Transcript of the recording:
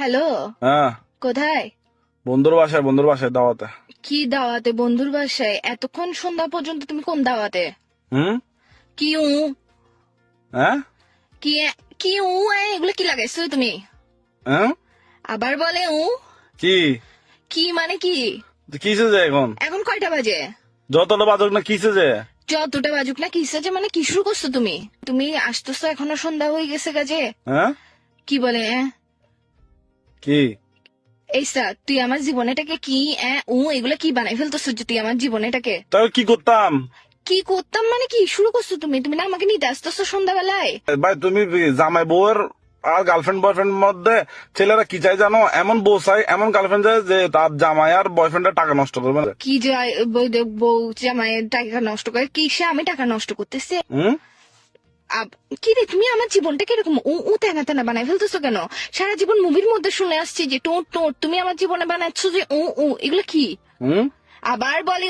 Hello, হ্যাঁ, কোথায়? বন্ধুর বাসায় দাওয়াতে। কি দাওয়াতে? বন্ধুর বাসায়? এতক্ষণ সন্ধ্যা পর্যন্ত তুমি কোন দাওয়াতে? হুম। কি উ হ্যাঁ। কি কি এগুলো কি লাগাইছো তুমি? হ্যাঁ। আবার বলে কি কি মানে কি? কিসে যে এখন এখন কয়টা বাজে? যতটা বাজক না কিসে যে। যতটা বাজুক না কিসে যে মানে কি শুরু করছো তুমি? তুমি আসতেছো এখনো সন্ধ্যা হয়ে গেছে কাজে। হ্যাঁ। কি বলে কি এইসা তুই আমার জীবনেটাকে কি এগুলা কি বানাই ফেলতেছো যে তুই আমার জীবনেটাকে? তাহলে কি করতাম? কি করতাম মানে কি শুরু করছো তুমি? তুমি না আমাকে নিতে আসতেছো সন্ধ্যাবেলায়? ভাই তুমি জামাই বউয়ের আর গার্লফ্রেন্ড বয়ফ্রেন্ড মধ্যে ছেলেরা কি চাই জানো? এমন বউ চাই, এমন গার্লফ্রেন্ড চাই যে তার জামাই আর বয়ফ্রেন্ডের টাকা নষ্ট করবে না। কি যায় বউ জামাইয়ের টাকা নষ্ট করে? কিসে আমি টাকা নষ্ট করতেছি? হুম। কি রে তুমি আমার জীবনটা কিরকম তেনা তেনা বানাই ফেলতেছো কেন? সারা জীবন মুভির মধ্যে শুনে আসছি যে টোট টোট, তুমি আমার জীবনে বানাচ্ছো যে এগুলো কি? হুম। আবার বলে